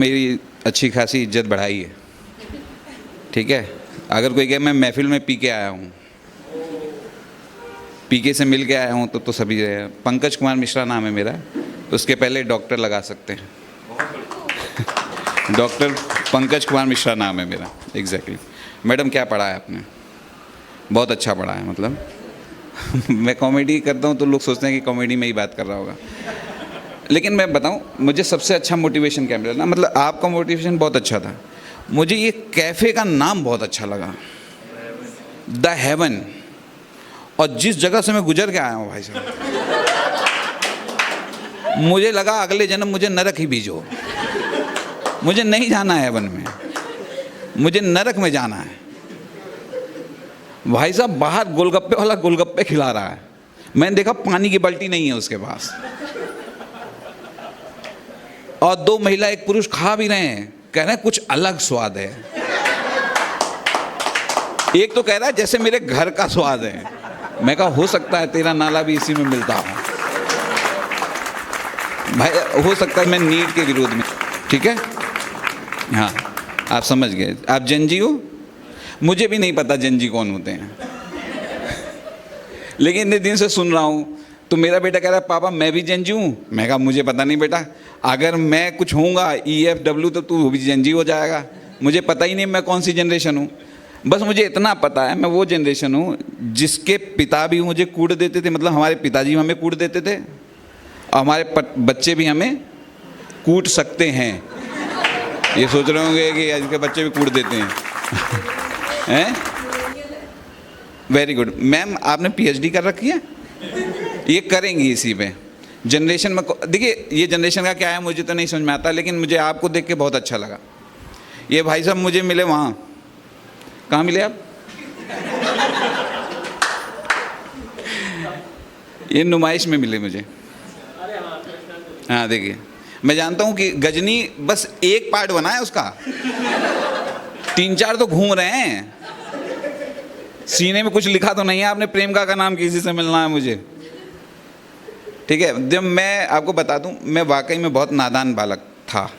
मेरी अच्छी खासी इज्जत बढ़ाई है, ठीक है। अगर कोई कहे मैं महफिल में पी के आया हूँ, पीके से मिल के आया हूँ, तो सभी पंकज कुमार मिश्रा नाम है मेरा, उसके पहले डॉक्टर लगा सकते हैं। डॉक्टर पंकज कुमार मिश्रा नाम है मेरा, एग्जैक्टली। मैडम क्या पढ़ा है आपने? बहुत अच्छा पढ़ा है, मतलब मैं कॉमेडी करता हूँ तो लोग सोचते हैं कि कॉमेडी में ही बात कर रहा होगा, लेकिन मैं बताऊँ मुझे सबसे अच्छा मोटिवेशन क्या मिला ना, मतलब आपका मोटिवेशन बहुत अच्छा था। मुझे ये कैफ़े का नाम बहुत अच्छा लगा, द हेवन, और जिस जगह से मैं गुजर के आया हूँ भाई साहब, मुझे लगा अगले जन्म मुझे नरक ही भेजो। मुझे नहीं जाना है हेवन में, मुझे नरक में जाना है। भाई साहब बाहर गोलगप्पे वाला गोलगप्पे खिला रहा है, मैंने देखा पानी की बाल्टी नहीं है उसके पास, और दो महिला एक पुरुष खा भी रहे हैं, कह रहे हैं कुछ अलग स्वाद है। एक तो कह रहा है जैसे मेरे घर का स्वाद है। मैं कहा हो सकता है तेरा नाला भी इसी में मिलता हो भाई, हो सकता है मैं नीट के विरोध में, ठीक है। हाँ आप समझ गए, आप जंजी हो, मुझे भी नहीं पता जंजी कौन होते हैं, लेकिन इतने दिन से सुन रहा हूँ। तो मेरा बेटा कह रहा है पापा मैं भी जंजी हूँ। मैं कहा मुझे पता नहीं बेटा, अगर मैं कुछ होऊंगा EFW तो तू भी जंजी हो जाएगा। मुझे पता ही नहीं मैं कौन सी जनरेशन हूँ, बस मुझे इतना पता है मैं वो जनरेशन हूँ जिसके पिता भी मुझे कूट देते थे, मतलब हमारे पिताजी हमें कूट देते थे, और हमारे बच्चे भी हमें कूट सकते हैं। ये सोच रहे होंगे कि आज के बच्चे भी कूट देते हैं हैं? वेरी गुड मैम, आपने PhD कर रखी है? ये करेंगी इसी पे जनरेशन में। देखिए ये जनरेशन का क्या है मुझे तो नहीं समझ में आता, लेकिन मुझे आपको देख के बहुत अच्छा लगा। ये भाई साहब मुझे मिले वहाँ, कहाँ मिले आप? ये नुमाइश में मिले मुझे। हाँ देखिए, मैं जानता हूँ कि गजनी बस एक पार्ट बना है उसका, 3-4 तो घूम रहे हैं। सीने में कुछ लिखा तो नहीं है आपने प्रेमिका का नाम किसी से मिलना है मुझे, ठीक है। जब मैं आपको बता दूं, मैं वाकई में बहुत नादान बालक था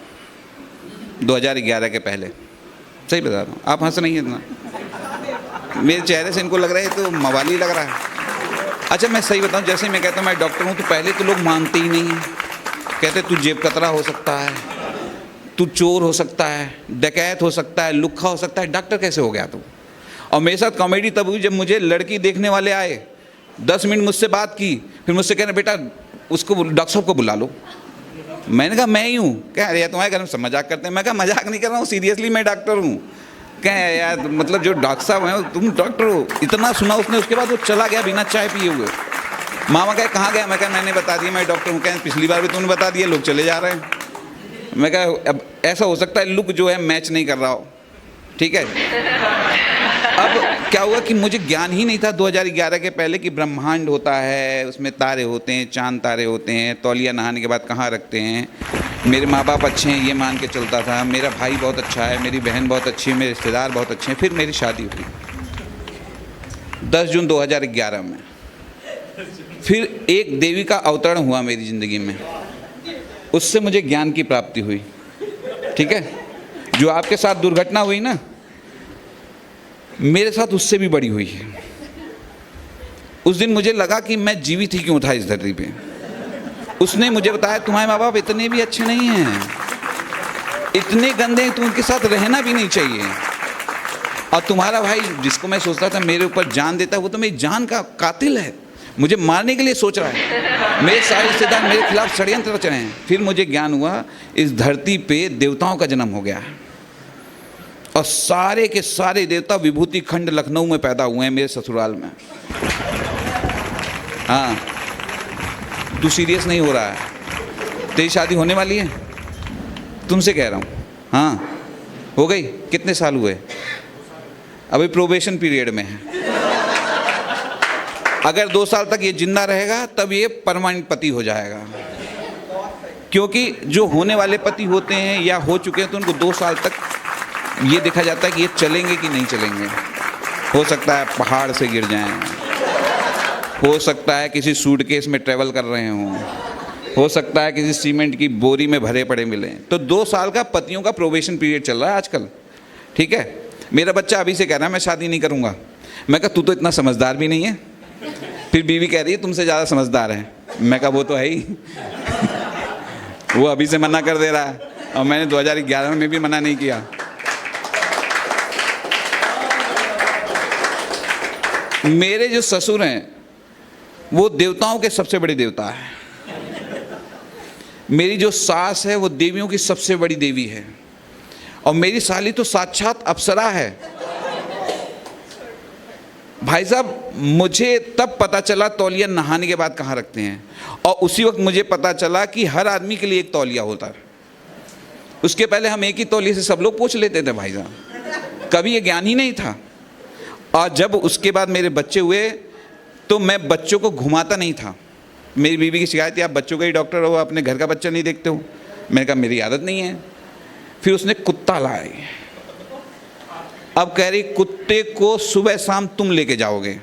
2011 के पहले, सही बता रहा हूँ। आप हंस नहीं है इतना, मेरे चेहरे से इनको लग रहा है तो मवाली लग रहा है। अच्छा मैं सही बताऊँ, जैसे मैं कहता हूँ मैं डॉक्टर हूँ, तो पहले तो लोग मानते ही नहीं हैं, कहते तू जेब कतरा हो सकता है, तू चोर हो सकता है, डकैत हो सकता है, लुक्खा हो सकता है, डॉक्टर कैसे हो गया तू? और मेरे साथ कॉमेडी तब हुई जब मुझे लड़की देखने वाले आए, 10 मिनट मुझसे बात की, फिर मुझसे कह रहे बेटा उसको डॉक्टर साहब को बुला लो। मैंने कहा मैं ही हूँ। कह रहे यार तुम्हारे घर में सब मजाक करते हैं। मैं कहा मजाक नहीं कर रहा हूँ, सीरियसली मैं डॉक्टर हूँ। कह यार मतलब जो डॉक्टर साहब हैं तुम डॉक्टर हो, इतना सुना उसने। उसके बाद वो चला गया बिना चाय पिए हुए। मामा कहे कहाँ गया? मैं कहा मैंने बता दिया मैं डॉक्टर हूँ। कहें पिछली बार भी तुमने बता दिया, लोग चले जा रहे हैं। मैं कहा अब ऐसा हो सकता है लुक जो है मैच नहीं कर रहा हो, ठीक है। अब क्या हुआ कि मुझे ज्ञान ही नहीं था 2011 के पहले कि ब्रह्मांड होता है, उसमें तारे होते हैं, चांद तारे होते हैं, तौलिया नहाने के बाद कहाँ रखते हैं। मेरे माँ बाप अच्छे हैं ये मान के चलता था, मेरा भाई बहुत अच्छा है, मेरी बहन बहुत अच्छी है, मेरे रिश्तेदार बहुत अच्छे हैं। फिर मेरी शादी हुई 10 जून 2011 में। फिर एक देवी का अवतरण हुआ मेरी ज़िंदगी में, उससे मुझे ज्ञान की प्राप्ति हुई, ठीक है। जो आपके साथ दुर्घटना हुई ना, मेरे साथ उससे भी बड़ी हुई है। उस दिन मुझे लगा कि मैं जीवित ही क्यों था इस धरती पे। उसने मुझे बताया तुम्हारे माँ बाप इतने भी अच्छे नहीं हैं, इतने गंदे हैं, तुम उनके साथ रहना भी नहीं चाहिए। और तुम्हारा भाई जिसको मैं सोचता था मेरे ऊपर जान देता है, वो तो मेरी जान का कातिल है, मुझे मारने के लिए सोच रहा है। मेरे सारे रिश्तेदार मेरे खिलाफ षड्यंत्र रच रहे हैं। फिर मुझे ज्ञान हुआ इस धरती पे देवताओं का जन्म हो गया है, और सारे के सारे देवता विभूति खंड लखनऊ में पैदा हुए हैं, मेरे ससुराल में। हाँ तू सीरियस नहीं हो रहा है? तेरी शादी होने वाली है, तुमसे कह रहा हूँ। हाँ हो गई? कितने साल हुए? अभी प्रोबेशन पीरियड में है। अगर 2 साल तक ये जिंदा रहेगा तब ये परमानेंट पति हो जाएगा, क्योंकि जो होने वाले पति होते हैं या हो चुके हैं तो उनको 2 साल तक ये देखा जाता है कि ये चलेंगे कि नहीं चलेंगे। हो सकता है पहाड़ से गिर जाएं, हो सकता है किसी सूटकेस में ट्रैवल कर रहे हों, हो सकता है किसी सीमेंट की बोरी में भरे पड़े मिले। तो 2 साल का पतियों का प्रोबेशन पीरियड चल रहा है आजकल, ठीक है। मेरा बच्चा अभी से कह रहा है मैं शादी नहीं करूँगा। मैं कहा तू तो इतना समझदार भी नहीं है। फिर बीवी कह रही है तुमसे ज़्यादा समझदार है। मैं कहा वो तो है ही। वो अभी से मना कर दे रहा है और मैंने 2011 में भी मना नहीं किया। मेरे जो ससुर हैं वो देवताओं के सबसे बड़े देवता है। मेरी जो सास है वो देवियों की सबसे बड़ी देवी है और मेरी साली तो साक्षात अप्सरा है। भाई साहब मुझे तब पता चला तौलिया नहाने के बाद कहाँ रखते हैं, और उसी वक्त मुझे पता चला कि हर आदमी के लिए एक तौलिया होता है। उसके पहले हम एक ही तौलिए से सब लोग पूछ लेते थे भाई साहब, कभी ये ज्ञान ही नहीं था। और जब उसके बाद मेरे बच्चे हुए तो मैं बच्चों को घुमाता नहीं था। मेरी बीवी की शिकायत थी आप बच्चों का ही डॉक्टर हो, अपने घर का बच्चा नहीं देखते हो। मैंने कहा मेरी आदत नहीं है। फिर उसने कुत्ता लाए। अब कह रही कुत्ते को सुबह शाम तुम लेके जाओगे।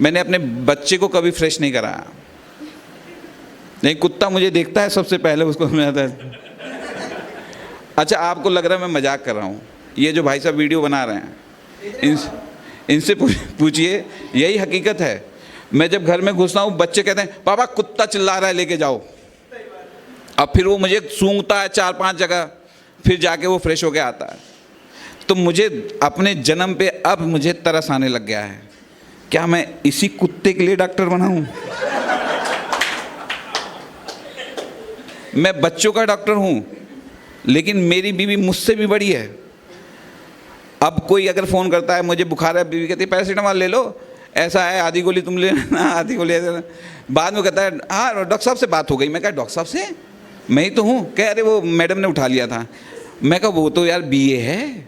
मैंने अपने बच्चे को कभी फ्रेश नहीं कराया। नहीं, कुत्ता मुझे देखता है सबसे पहले उसको मैं आता है। अच्छा आपको लग रहा है मैं मजाक कर रहा हूँ। ये जो भाई साहब वीडियो बना रहे हैं इनसे पूछिए, यही हकीकत है। मैं जब घर में घुसता हूँ बच्चे कहते हैं पापा कुत्ता चिल्ला रहा है लेके जाओ। अब फिर वो मुझे सूंघता है 4-5 जगह, फिर जाके वो फ्रेश होके आता है। तो मुझे अपने जन्म पे अब मुझे तरस आने लग गया है, क्या मैं इसी कुत्ते के लिए डॉक्टर बना हूँ? मैं बच्चों का डॉक्टर हूँ लेकिन मेरी बीवी मुझसे भी बड़ी है। अब कोई अगर फ़ोन करता है मुझे बुखार है, बीवी कहती है पैरासीटामोल ले लो, ऐसा है आधी गोली तुम ले ना, आधी गोली ऐसा। बाद में कहता है हाँ डॉक्टर साहब से बात हो गई। मैं कहा डॉक्टर साहब से? मैं ही तो हूँ। कह रहे वो मैडम ने उठा लिया था। मैं कहा वो तो यार BA है।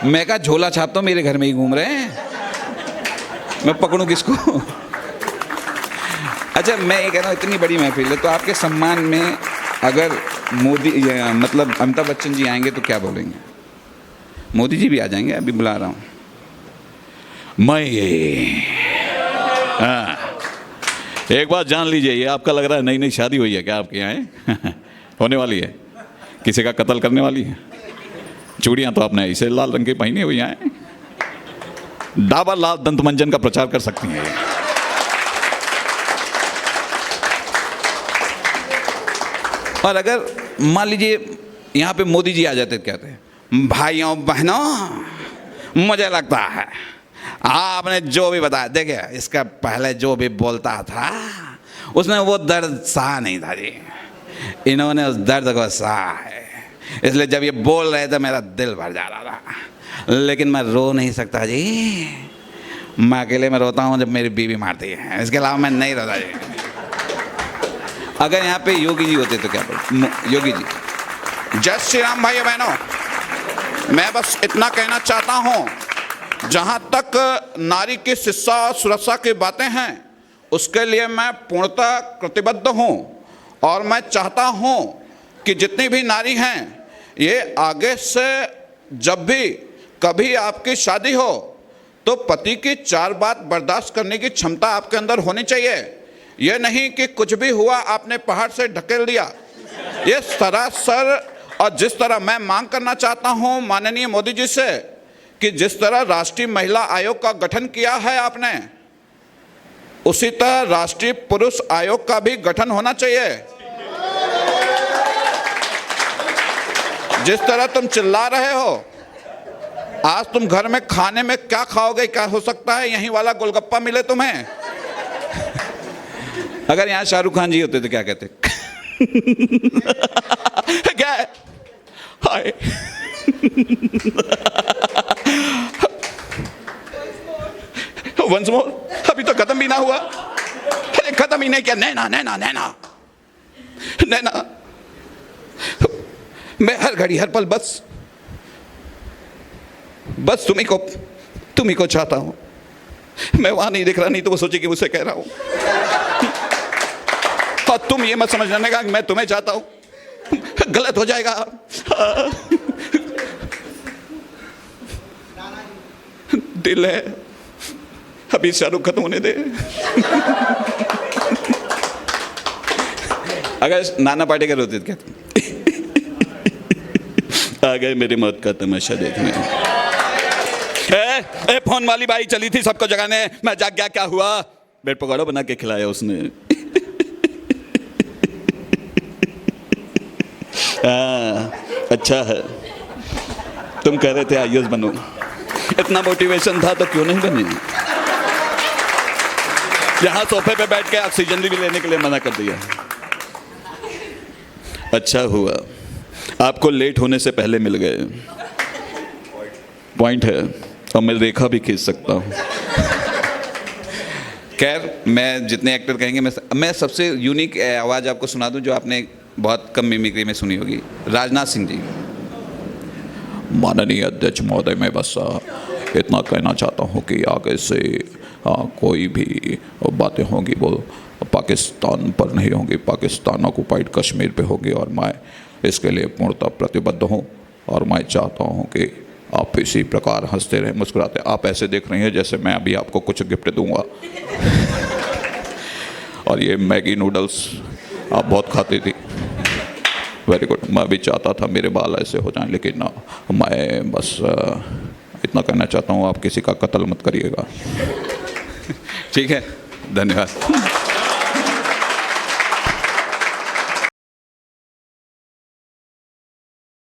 मैं कहा झोला छाप तो मेरे घर में ही घूम रहे हैं, मैं पकड़ूं किसको? अच्छा मैं ये कह रहा हूँ इतनी बड़ी महफिल है तो आपके सम्मान में अगर मोदी मतलब अमिताभ बच्चन जी आएंगे तो क्या बोलेंगे? मोदी जी भी आ जाएंगे, अभी बुला रहा हूँ मैं। एक बात जान लीजिए, ये आपका लग रहा है नई नई शादी हुई है क्या आपके यहाँ? होने वाली है, किसी का कत्ल करने वाली है। चूड़ियाँ तो आपने ऐसे लाल रंग की पहनी हुई हैं, डाबर लाल दंत मंजन का प्रचार कर सकती हैं। और अगर मान लीजिए यहाँ पे मोदी जी आ जाते तो कहते हैं भाइयों बहनों मुझे लगता है आपने जो भी बताया, देखिए इसका पहले जो भी बोलता था उसने वो दर्द सहा नहीं था जी, इन्होंने उस दर्द को सहा है, इसलिए जब ये बोल रहे थे मेरा दिल भर जा रहा था। लेकिन मैं रो नहीं सकता जी, मैं अकेले में रोता हूँ जब मेरी बीवी मारती है, इसके अलावा मैं नहीं रोता जी। अगर यहाँ पे योगी जी होते तो क्या बोलते? योगी जी, जय श्री राम भाइयों बहनों, मैं बस इतना कहना चाहता हूँ जहाँ तक नारी की शिक्षा और सुरक्षा की बातें हैं उसके लिए मैं पूर्णतः प्रतिबद्ध हूँ और मैं चाहता हूँ कि जितनी भी नारी हैं ये आगे से जब भी कभी आपकी शादी हो तो पति की 4 बात बर्दाश्त करने की क्षमता आपके अंदर होनी चाहिए। ये नहीं कि कुछ भी हुआ आपने पहाड़ से ढकेल दिया। ये सरासर, और जिस तरह मैं मांग करना चाहता हूँ माननीय मोदी जी से कि जिस तरह राष्ट्रीय महिला आयोग का गठन किया है आपने, उसी तरह राष्ट्रीय पुरुष आयोग का भी गठन होना चाहिए। जिस तरह तुम चिल्ला रहे हो, आज तुम घर में खाने में क्या खाओगे? क्या हो सकता है यहीं वाला गोलगप्पा मिले तुम्हें? अगर यहाँ शाहरुख खान जी होते तो क्या कहते? क्या है? हाय वंस मोर, अभी तो खत्म भी ना हुआ। अरे खत्म ही नहीं किया। नैना नैना नैना नैना, मैं हर घड़ी हर पल बस तुम्ही को चाहता हूं। मैं वहां नहीं दिख रहा, नहीं तो वो सोचे कि मुझसे कह रहा हूं। और तुम ये मत समझने का कि मैं तुम्हें चाहता हूं, गलत हो जाएगा। दिल है, अभी शाहरुख खत्म होने दे। अगर नाना पाटेकर होते तो क्या आ गए मेरी मौत का तमाशा देखने। ए फोन वाली बाई चली थी सबको जगाने, मैं जाग गया, क्या हुआ? ब्रेड पकौड़ा बना के खिलाया उसने। अच्छा है, तुम कह रहे थे आईएएस बनो, इतना मोटिवेशन था तो क्यों नहीं बने? यहाँ सोफे पे बैठ के ऑक्सीजन भी लेने के लिए मना कर दिया। अच्छा हुआ आपको लेट होने से पहले मिल गए। पॉइंट है, और मैं रेखा भी खींच सकता हूँ। खैर, मैं जितने एक्टर कहेंगे मैं सबसे यूनिक आवाज़ आपको सुना दूं जो आपने बहुत कम मिमिक्री में सुनी होगी। राजनाथ सिंह जी। माननीय अध्यक्ष महोदय, मैं बस इतना कहना चाहता हूँ कि आगे से कोई भी बातें होंगी वो पाकिस्तान पर नहीं होंगी, पाकिस्तान ऑक्युपाइड कश्मीर पे होगी, और मैं इसके लिए पूर्णतः प्रतिबद्ध हूँ। और मैं चाहता हूँ कि आप इसी प्रकार हंसते रहे, मुस्कुराते। आप ऐसे देख रही हैं जैसे मैं अभी आपको कुछ गिफ्ट दूंगा। और ये मैगी नूडल्स आप बहुत खाती थी, वेरी गुड। मैं भी चाहता था मेरे बाल ऐसे हो जाएं, लेकिन मैं बस इतना कहना चाहता हूँ, आप किसी का कत्ल मत करिएगा। ठीक है, धन्यवाद।